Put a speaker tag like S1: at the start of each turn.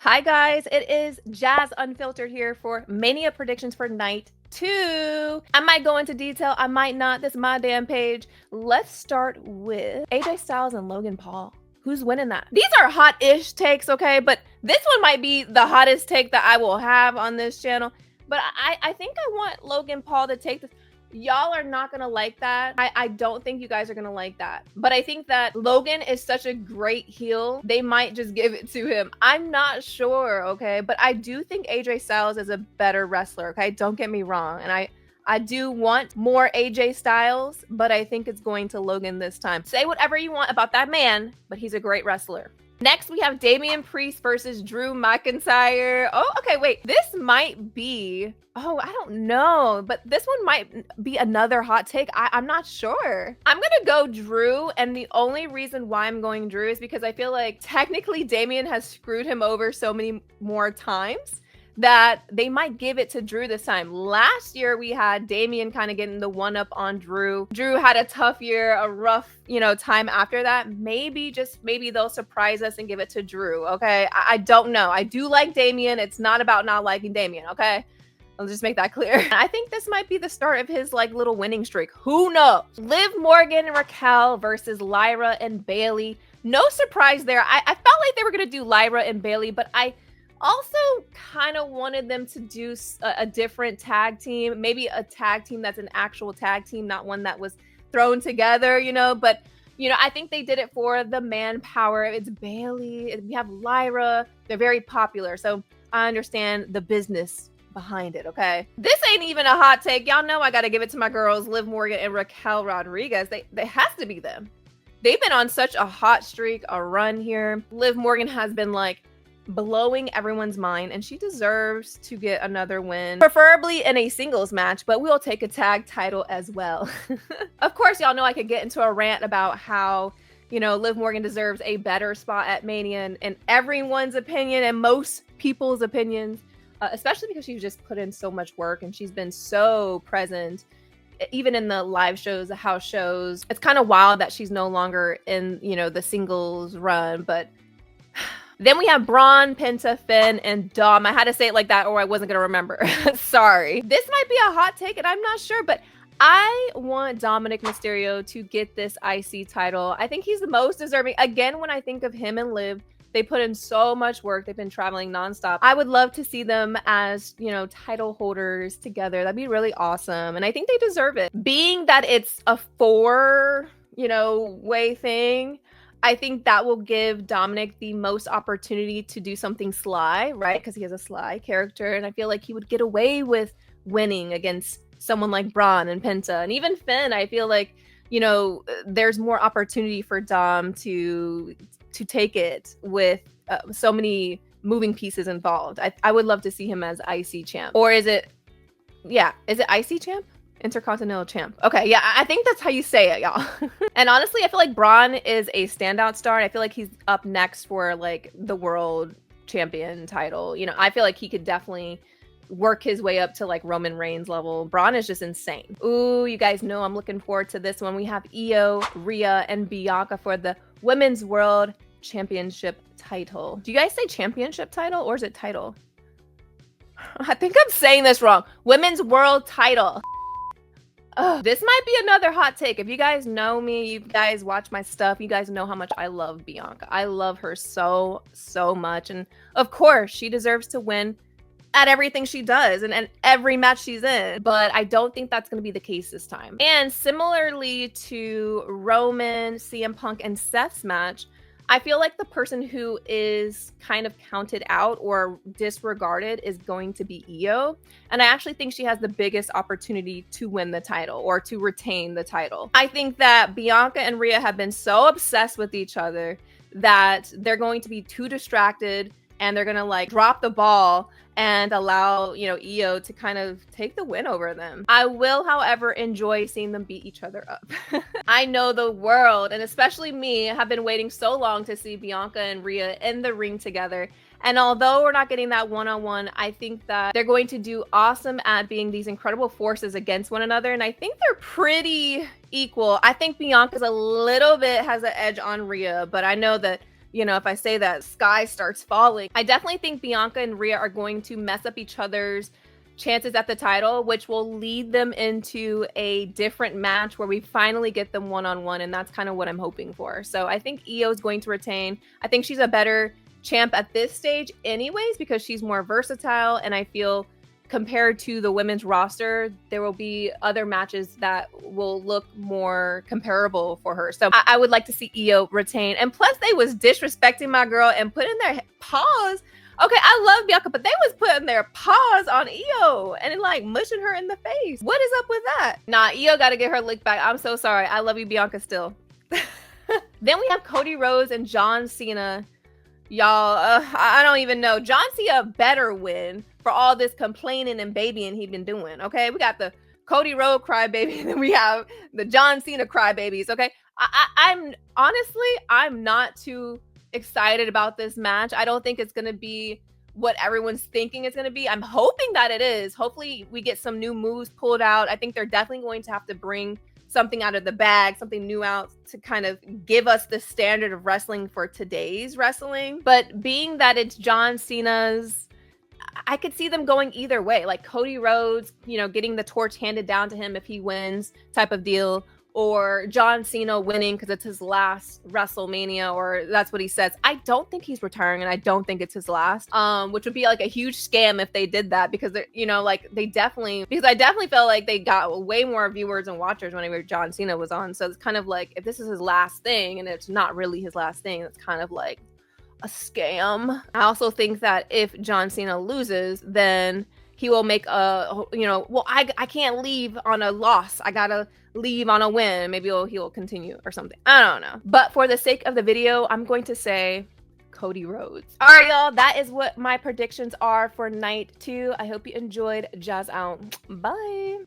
S1: Hi guys, it is Jazz Unfiltered here for Mania predictions for night 2. I might go into detail, I might not. This is my damn page. Let's start with AJ Styles and Logan Paul. Who's winning that? These are hot-ish takes, okay? But this one might be the hottest take that I will have on this channel. But I think I want Logan Paul to take this. Y'all are not gonna like that. I don't think you guys are gonna like that. But I think that Logan is such a great heel. They might just give it to him. I'm not sure, okay? But I do think AJ Styles is a better wrestler, okay? Don't get me wrong. And I do want more AJ Styles, but I think it's going to Logan this time. Say whatever you want about that man, but he's a great wrestler. Next, we have Damian Priest versus Drew McIntyre. Oh, okay, wait. This might be... Oh, I don't know. But this one might be another hot take. I'm not sure. I'm going to go Drew. And the only reason why I'm going Drew is because I feel like technically Damian has screwed him over so many more times that they might give it to Drew this time. Last year, we had Damian kind of getting the one-up on Drew. Drew had a tough year, a rough, time after that. Maybe, just maybe they'll surprise us and give it to Drew, okay? I don't know. I do like Damian. It's not about not liking Damian, okay? I'll just make that clear. I think this might be the start of his little winning streak. Who knows? Liv Morgan and Raquel versus Lyra and Bailey. No surprise there. I felt like they were going to do Lyra and Bailey, but I also kind of wanted them to do a different tag team, maybe a tag team that's an actual tag team, not one that was thrown together, but I think they did it for the manpower. It's Bailey, we have Lyra, they're very popular, so I understand the business behind it, okay? This ain't even a hot take. Y'all know I gotta give it to my girls, Liv Morgan and Raquel Rodriguez. They has to be them. They've been on such a hot streak, a run here. Liv Morgan has been blowing everyone's mind, and she deserves to get another win, preferably in a singles match, but we'll take a tag title as well. Of course, y'all know I could get into a rant about how Liv Morgan deserves a better spot at Mania in everyone's opinion and most people's opinions, especially because she's just put in so much work and she's been so present even in the live shows, the house shows. It's kind of wild that she's no longer in the singles run. But then we have Braun, Penta, Finn, and Dom. I had to say it like that or I wasn't going to remember. Sorry. This might be a hot take and I'm not sure, but I want Dominic Mysterio to get this IC title. I think he's the most deserving. Again, when I think of him and Liv, they put in so much work. They've been traveling nonstop. I would love to see them as, title holders together. That'd be really awesome. And I think they deserve it. Being that it's a 4-way thing, I think that will give Dominic the most opportunity to do something sly, right? Because he has a sly character. And I feel like he would get away with winning against someone like Braun and Penta. And even Finn, I feel like, there's more opportunity for Dom to take it with so many moving pieces involved. I would love to see him as IC champ. Or is it IC champ? Intercontinental champ. Okay, yeah, I think that's how you say it, y'all. And honestly, I feel like Braun is a standout star. And I feel like he's up next for the world champion title. I feel like he could definitely work his way up to Roman Reigns level. Braun is just insane. Ooh, you guys know I'm looking forward to this one. We have Io, Rhea, and Bianca for the Women's World Championship title. Do you guys say championship title or is it title? I think I'm saying this wrong. Women's World title. Ugh, this might be another hot take. If you guys know me, you guys watch my stuff, you guys know how much I love Bianca. I love her so much. And of course, she deserves to win at everything she does and every match she's in. But I don't think that's going to be the case this time. And similarly to Roman, CM Punk, and Seth's match, I feel like the person who is kind of counted out or disregarded is going to be Io. And I actually think she has the biggest opportunity to win the title or to retain the title. I think that Bianca and Rhea have been so obsessed with each other that they're going to be too distracted and they're going to drop the ball and allow, Io to kind of take the win over them. I will, however, enjoy seeing them beat each other up. I know the world, and especially me, have been waiting so long to see Bianca and Rhea in the ring together. And although we're not getting that one-on-one, I think that they're going to do awesome at being these incredible forces against one another. And I think they're pretty equal. I think Bianca's a little bit has an edge on Rhea, but I know that you know, if I say that, sky starts falling. I definitely think Bianca and Rhea are going to mess up each other's chances at the title, which will lead them into a different match where we finally get them one-on-one, and that's kind of what I'm hoping for. So I think Io is going to retain. I think she's a better champ at this stage anyways, because she's more versatile, and I feel compared to the women's roster, there will be other matches that will look more comparable for her. So I would like to see Io retain. And plus, they was disrespecting my girl and putting their paws. Okay, I love Bianca, but they was putting their paws on Io and like mushing her in the face. What is up with that? Nah, Io got to get her lick back. I'm so sorry. I love you, Bianca, still. Then we have Cody Rhodes and John Cena. Y'all, I don't even know. John Cena better win for all this complaining and babying he'd been doing, okay? We got the Cody Rhodes crybaby, and then we have the John Cena crybabies, okay? I'm honestly, I'm not too excited about this match. I don't think it's going to be what everyone's thinking it's going to be. I'm hoping that it is. Hopefully we get some new moves pulled out. I think they're definitely going to have to bring something out of the bag, something new out to kind of give us the standard of wrestling for today's wrestling. But being that it's John Cena's, I could see them going either way, like Cody Rhodes, you know, getting the torch handed down to him if he wins type of deal, or John Cena winning because it's his last WrestleMania, or that's what he says. I don't think he's retiring, and I don't think it's his last, which would be like a huge scam if they did that, because they're, you know, like they definitely, because I definitely felt like they got way more viewers and watchers whenever John Cena was on. So it's kind of like, if this is his last thing and it's not really his last thing, it's kind of like a scam. I also think that if John Cena loses, then he will make a, you know, well, I can't leave on a loss. I gotta leave on a win. Maybe he'll continue or something. I don't know. But for the sake of the video, I'm going to say Cody Rhodes. All right, y'all. That is what my predictions are for night 2. I hope you enjoyed. Jazz out. Bye.